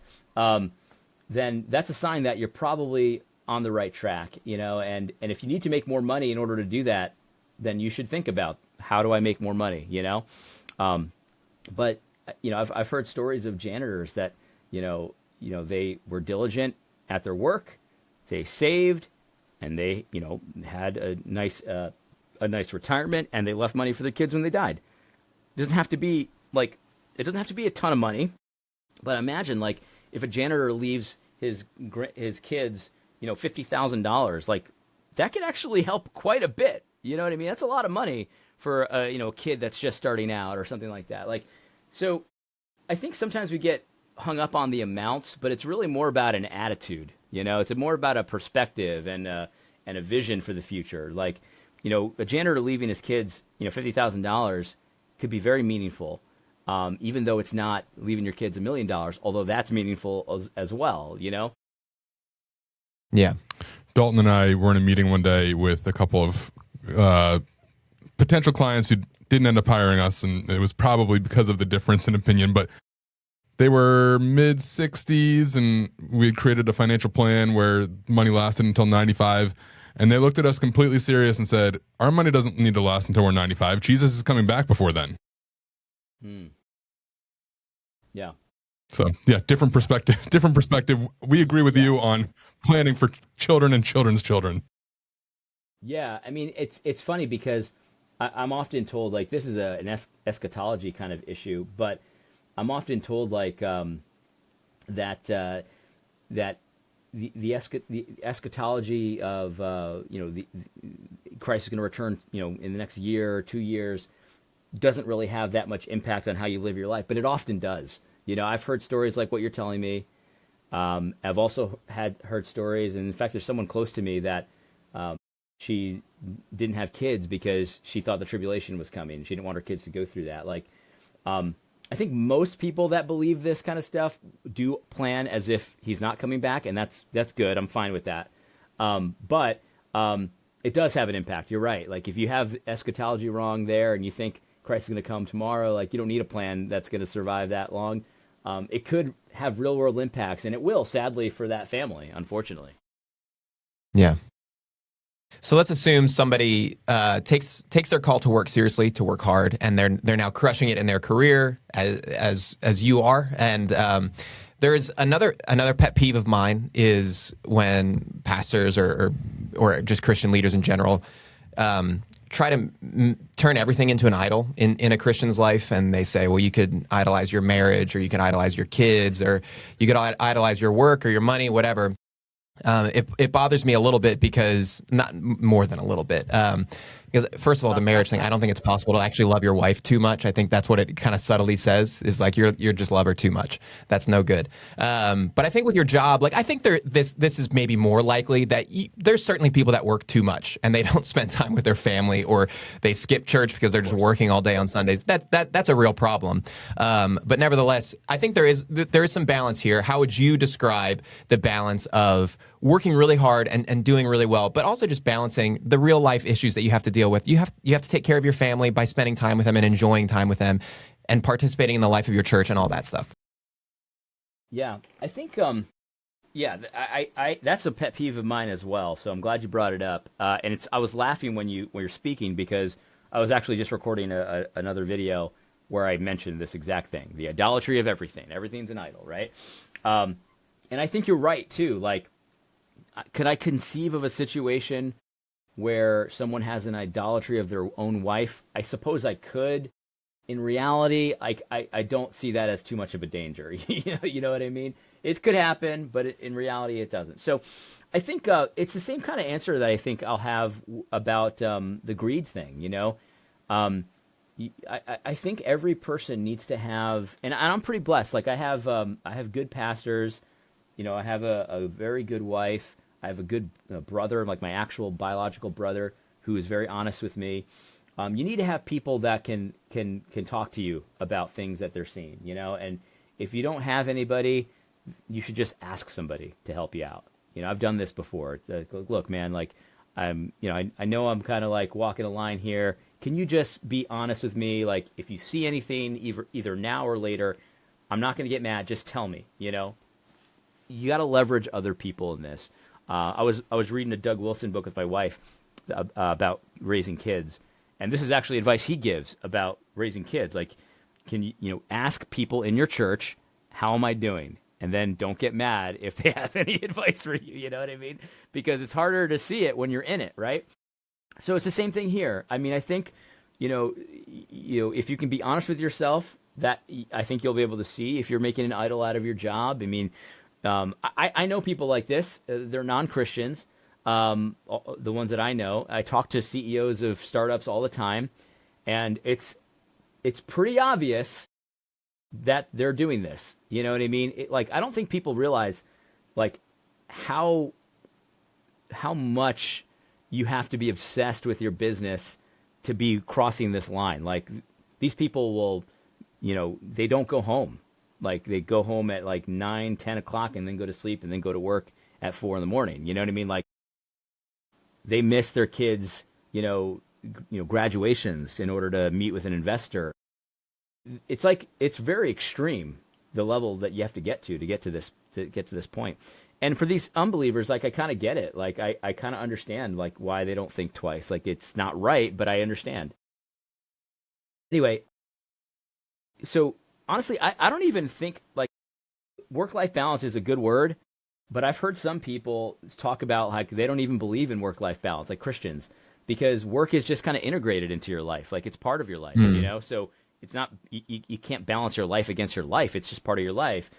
Then that's a sign that you're probably on the right track, and if you need to make more money in order to do that, then you should think about, how do I make more money, But, I've heard stories of janitors that, they were diligent at their work, they saved, and they, had a nice retirement, and they left money for their kids when they died. It doesn't have to be a ton of money, but imagine, like, if a janitor leaves his kids, $50,000, like, that could actually help quite a bit. You know what I mean? That's a lot of money for a kid that's just starting out or something like that. Like, so I think sometimes we get hung up on the amounts, but it's really more about an attitude. It's more about a perspective and a vision for the future. Like, a janitor leaving his kids, $50,000 could be very meaningful. Even though it's not leaving your kids $1 million, although that's meaningful as well, Yeah. Dalton and I were in a meeting one day with a couple of potential clients who didn't end up hiring us, and it was probably because of the difference in opinion, but they were mid-60s, and we had created a financial plan where money lasted until 95, and they looked at us completely serious and said, our money doesn't need to last until we're 95. Jesus is coming back before then. Yeah. So, yeah, different perspective. We agree with you on planning for children and children's children. Yeah, I mean, it's funny because I'm often told, like, this is an eschatology kind of issue, but I'm often told, like, that the eschatology of Christ is going to return, in the next year or 2 years, doesn't really have that much impact on how you live your life, but it often does. I've heard stories like what you're telling me. I've also heard stories, and in fact, there's someone close to me that she didn't have kids because she thought the tribulation was coming. She didn't want her kids to go through that. Like, I think most people that believe this kind of stuff do plan as if he's not coming back, and that's good. I'm fine with that. But it does have an impact. You're right. Like, if you have eschatology wrong there, and you think Christ is going to come tomorrow, like, you don't need a plan that's going to survive that long. It could have real world impacts, and it will, sadly, for that family, unfortunately. Yeah. So let's assume somebody takes their call to work seriously, to work hard, and they're now crushing it in their career as you are. And there is another pet peeve of mine is when pastors or just Christian leaders in general try to turn everything into an idol in a Christian's life, and they say, well, you could idolize your marriage, or you can idolize your kids, or you could idolize your work or your money, whatever. It bothers me a little bit, because not more than a little bit. Because first of all, the marriage thing, I don't think it's possible to actually love your wife too much. I think that's what it kind of subtly says, is like you're just love her too much. That's no good. But I think with your job, like, I think this is maybe more likely that there's certainly people that work too much and they don't spend time with their family, or they skip church because they're just working all day on Sundays. That's a real problem. But nevertheless, I think there is some balance here. How would you describe the balance of working really hard and doing really well, but also just balancing the real life issues that you have to deal with. You have to take care of your family by spending time with them and enjoying time with them and participating in the life of your church and all that stuff. Yeah, I think, I that's a pet peeve of mine as well. So I'm glad you brought it up. And I was laughing when you're speaking because I was actually just recording another video where I mentioned this exact thing, the idolatry of everything. Everything's an idol, right? And I think you're right too. Like, could I conceive of a situation where someone has an idolatry of their own wife? I suppose I could. In reality, I don't see that as too much of a danger. You know what I mean? It could happen, but in reality, it doesn't. So I think it's the same kind of answer that I think I'll have about the greed thing, you know? I think every person needs to have, and I'm pretty blessed. Like I have good pastors, you know, I have a very good wife. I have a good brother, like my actual biological brother, who is very honest with me. You need to have people that can talk to you about things that they're seeing, you know. And if you don't have anybody, you should just ask somebody to help you out. You know, I've done this before. It's like, look, man, like I know I'm kind of like walking a line here. Can you just be honest with me? Like, if you see anything, either now or later, I'm not going to get mad. Just tell me. You know, you got to leverage other people in this. I was reading a Doug Wilson book with my wife about raising kids. And this is actually advice he gives about raising kids. Like, can you ask people in your church, how am I doing? And then don't get mad if they have any advice for you. You know what I mean? Because it's harder to see it when you're in it, right? So it's the same thing here. I mean, I think, if you can be honest with yourself, that I think you'll be able to see if you're making an idol out of your job. I mean, I know people like this. They're non-Christians. The ones that I know, I talk to CEOs of startups all the time, and it's pretty obvious that they're doing this. You know what I mean? I don't think people realize, like, how much you have to be obsessed with your business to be crossing this line. Like, these people will, they don't go home. Like, they go home at like 9, 10 o'clock and then go to sleep and then go to work at 4 a.m. You know what I mean? Like, they miss their kids, graduations in order to meet with an investor. It's very extreme, the level that you have to get to get to this point. And for these unbelievers, like, I kind of get it. Like, I kind of understand, like, why they don't think twice. Like, it's not right, but I understand. Anyway, so honestly, I don't even think, like, work-life balance is a good word. But I've heard some people talk about, like, they don't even believe in work-life balance, like Christians, because work is just kind of integrated into your life. Like, it's part of your life, So it's not, you can't balance your life against your life. It's just part of your life.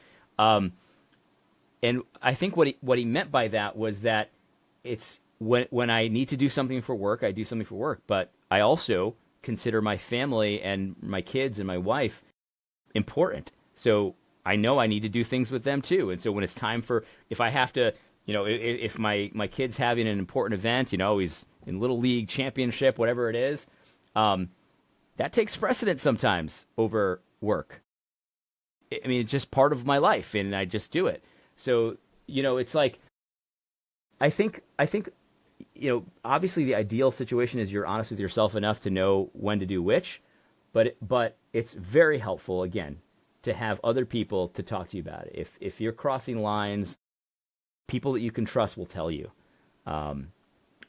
And I think what he meant by that was that it's when I need to do something for work, I do something for work. But I also consider my family and my kids and my wife important. So I know I need to do things with them too. And so when it's time if I have to, if my kid's having an important event, he's in Little League championship, whatever it is, that takes precedence sometimes over work. I mean, it's just part of my life and I just do it. So, it's like, I think, obviously the ideal situation is you're honest with yourself enough to know when to do which, but it's very helpful, again, to have other people to talk to you about it. If you're crossing lines, people that you can trust will tell you, and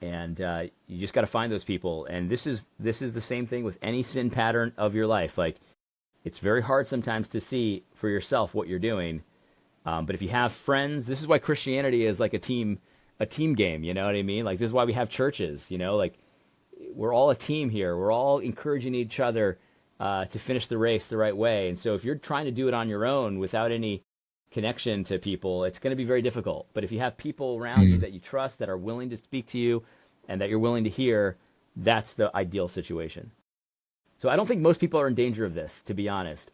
you just got to find those people. And this is the same thing with any sin pattern of your life. Like, it's very hard sometimes to see for yourself what you're doing, but if you have friends, this is why Christianity is like a team game. You know what I mean? Like, this is why we have churches. Like, we're all a team here. We're all encouraging each other to finish the race the right way. And so if you're trying to do it on your own without any connection to people, it's going to be very difficult. But if you have people around you that you trust, that are willing to speak to you and that you're willing to hear, that's the ideal situation. So I don't think most people are in danger of this, to be honest.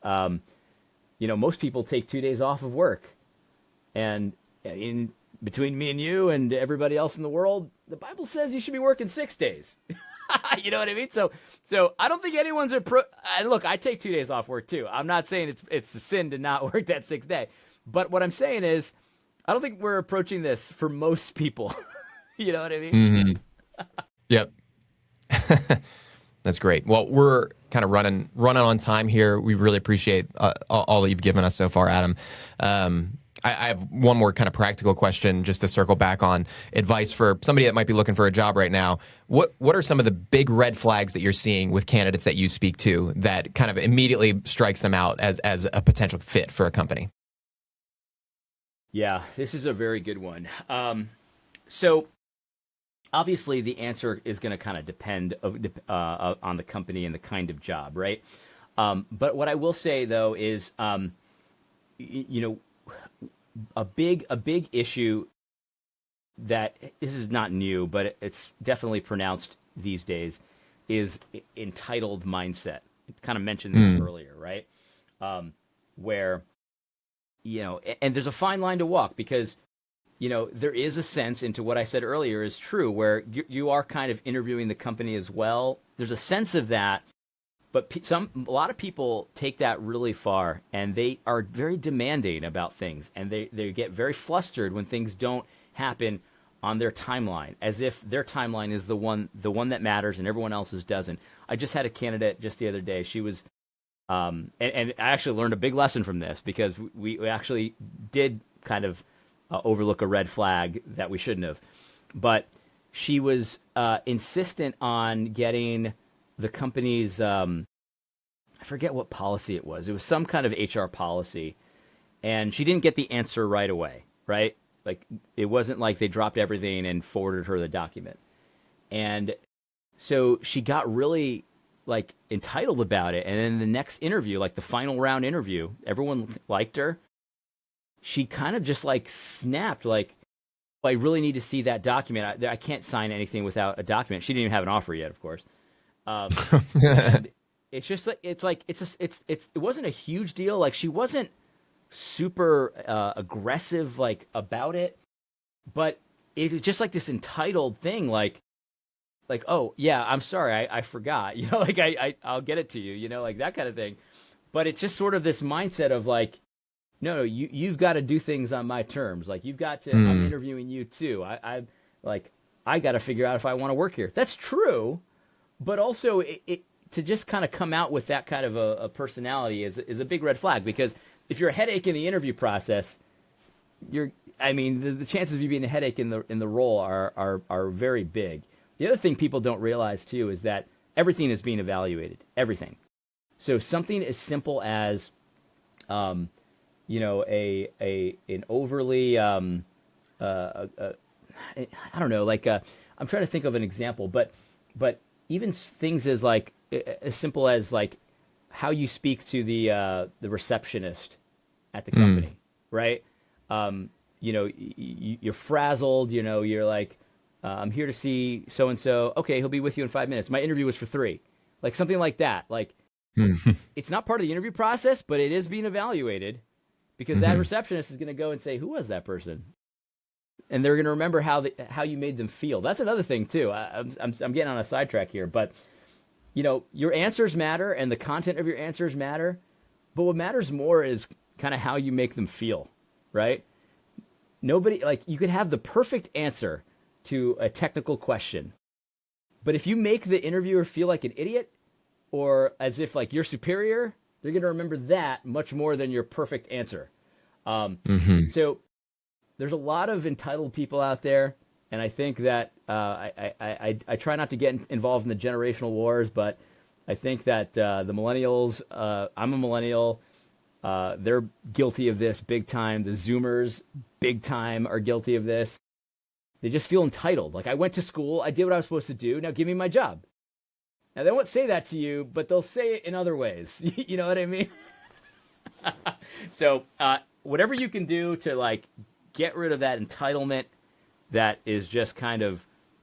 Most people take 2 days off of work. And in between me and you and everybody else in the world, the Bible says you should be working 6 days. You know what I mean? So I don't think anyone's and look, I take 2 days off work too. I'm not saying it's a sin to not work that 6th day. But what I'm saying is, I don't think we're approaching this for most people. You know what I mean? Mm-hmm. Yep. That's great. Well, we're kind of running on time here. We really appreciate all that you've given us so far, Adam. I have one more kind of practical question just to circle back on advice for somebody that might be looking for a job right now. What are some of the big red flags that you're seeing with candidates that you speak to that kind of immediately strikes them out as a potential fit for a company? Yeah, this is a very good one. So obviously the answer is going to kind of depend on the company and the kind of job, right? But what I will say though is, you know, a big issue that this is not new, but it's definitely pronounced these days is entitled mindset. I kind of mentioned this earlier, right? Where, you know, and there's a fine line to walk because, you know, there is a sense into what I said earlier is true where you are kind of interviewing the company as well. There's a sense of that. But a lot of people take that really far, and they are very demanding about things, and they get very flustered when things don't happen on their timeline, as if their timeline is the one that matters and everyone else's doesn't. I just had a candidate just the other day. She was, and I actually learned a big lesson from this because we actually did kind of overlook a red flag that we shouldn't have. But she was insistent on getting the company's, I forget what policy it was. It was some kind of HR policy, and she didn't get the answer right away, right? Like, it wasn't like they dropped everything and forwarded her the document. And so she got really, like, entitled about it. And then the next interview, like the final round interview, everyone liked her. She kind of just, like, snapped, like, I really need to see that document. I can't sign anything without a document. She didn't even have an offer yet, of course. And it's just like it wasn't a huge deal. Like, she wasn't super aggressive like about it, but it was just like this entitled thing. Like oh yeah, I'm sorry, I forgot. You know, like I'll get it to you. You know, like that kind of thing. But it's just sort of this mindset of like, no, you've got to do things on my terms. Like, you've got to. I'm interviewing you too. I got to figure out if I want to work here. That's true. But also, it to just kind of come out with that kind of a personality is a big red flag, because if you're a headache in the interview process, the chances of you being a headache in the role are very big. The other thing people don't realize too is that everything is being evaluated. Everything. So something as simple as, an overly, I don't know, like I'm trying to think of an example, but even things as simple as like how you speak to the receptionist at the company, right? You're frazzled. You're like, I'm here to see so and so. Okay, he'll be with you in 5 minutes. My interview was for 3, like something like that. Like, it's not part of the interview process, but it is being evaluated because that receptionist is going to go and say, "Who was that person?" And they're going to remember how you made them feel. That's another thing too. I'm getting on a sidetrack here, but your answers matter and the content of your answers matter, but what matters more is kind of how you make them feel, right? You could have the perfect answer to a technical question, but if you make the interviewer feel like an idiot or as if like you're superior, they're going to remember that much more than your perfect answer. So there's a lot of entitled people out there, and I think that I try not to get involved in the generational wars, but I think that the millennials, I'm a millennial, they're guilty of this big time. The Zoomers, big time, are guilty of this. They just feel entitled. Like, I went to school, I did what I was supposed to do, now give me my job. Now, they won't say that to you, but they'll say it in other ways. You know what I mean? So whatever you can do to, like, get rid of that entitlement that is just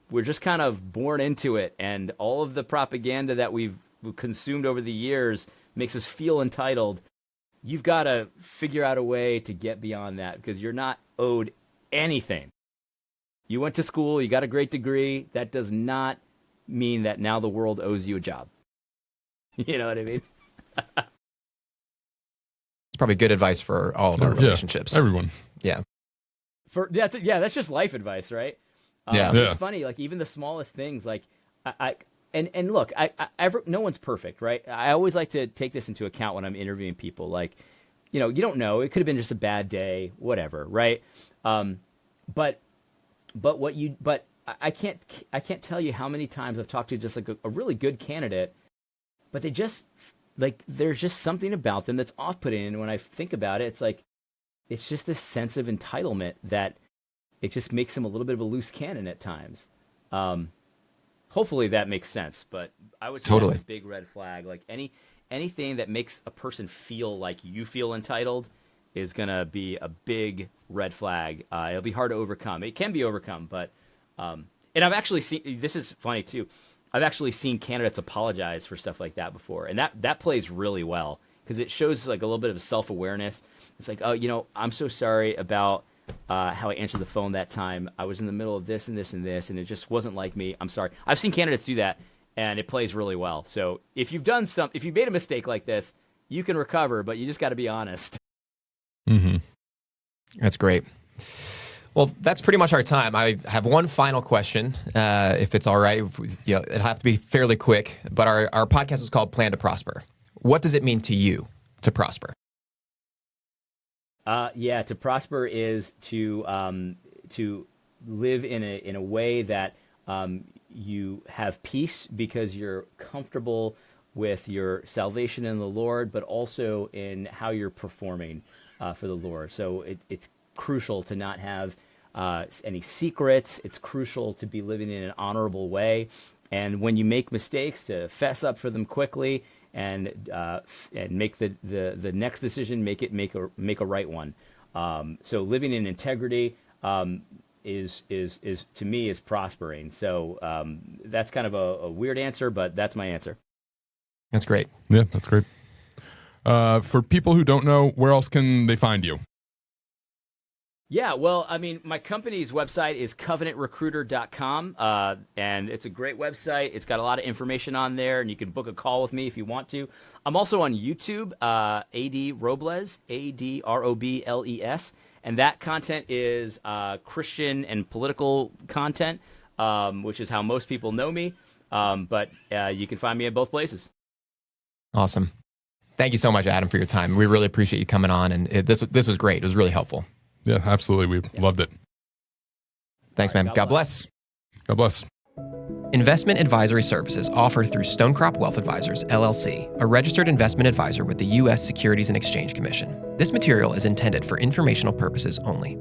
we're just kind of born into it, and all of the propaganda that we've consumed over the years makes us feel entitled. You've got to figure out a way to get beyond that, because you're not owed anything. You went to school, you got a great degree. That does not mean that now the world owes you a job. You know what I mean? It's probably good advice for all of our relationships. Everyone. Yeah. That's just life advice, right? Yeah. It's funny, like even the smallest things, like and look, no one's perfect, right? I always like to take this into account when I'm interviewing people. Like, you don't know, it could have been just a bad day, whatever, right? But I can't tell you how many times I've talked to just like a really good candidate, but they just like there's just something about them that's off-putting. And when I think about it, it's like it's just this sense of entitlement that it just makes them a little bit of a loose cannon at times. Hopefully that makes sense, but I would say Totally. that's a big red flag. Like anything that makes a person feel like you feel entitled is gonna be a big red flag. It'll be hard to overcome. It can be overcome, but and I've actually seen, this is funny too, I've actually seen candidates apologize for stuff like that before, and that plays really well because it shows like a little bit of self-awareness. It's like, oh, I'm so sorry about how I answered the phone that time. I was in the middle of this and this and this, and it just wasn't like me. I'm sorry. I've seen candidates do that, and it plays really well. So if you've made a mistake like this, you can recover, but you just got to be honest. Mm-hmm. That's great. Well, that's pretty much our time. I have one final question, if it's all right. It'll have to be fairly quick, but our podcast is called Plan to Prosper. What does it mean to you to prosper? To prosper is to live in a way that you have peace because you're comfortable with your salvation in the Lord, but also in how you're performing for the Lord. So it's crucial to not have any secrets. It's crucial to be living in an honorable way, and when you make mistakes, to fess up for them quickly and make the next decision, make a right one. So living in integrity is to me is prospering. So that's kind of a weird answer, but that's my answer. That's great. Yeah, that's great. For people who don't know, where else can they find you? Yeah, well, I mean, my company's website is covenantrecruiter.com, and it's a great website. It's got a lot of information on there, and you can book a call with me if you want to. I'm also on YouTube, AD Robles, ADROBLES, and that content is Christian and political content, which is how most people know me, but you can find me in both places. Awesome. Thank you so much, Adam, for your time. We really appreciate you coming on, and this was great. It was really helpful. Yeah, absolutely. We loved it. Thanks, man. God bless. God bless. Investment advisory services offered through Stonecrop Wealth Advisors, LLC, a registered investment advisor with the U.S. Securities and Exchange Commission. This material is intended for informational purposes only.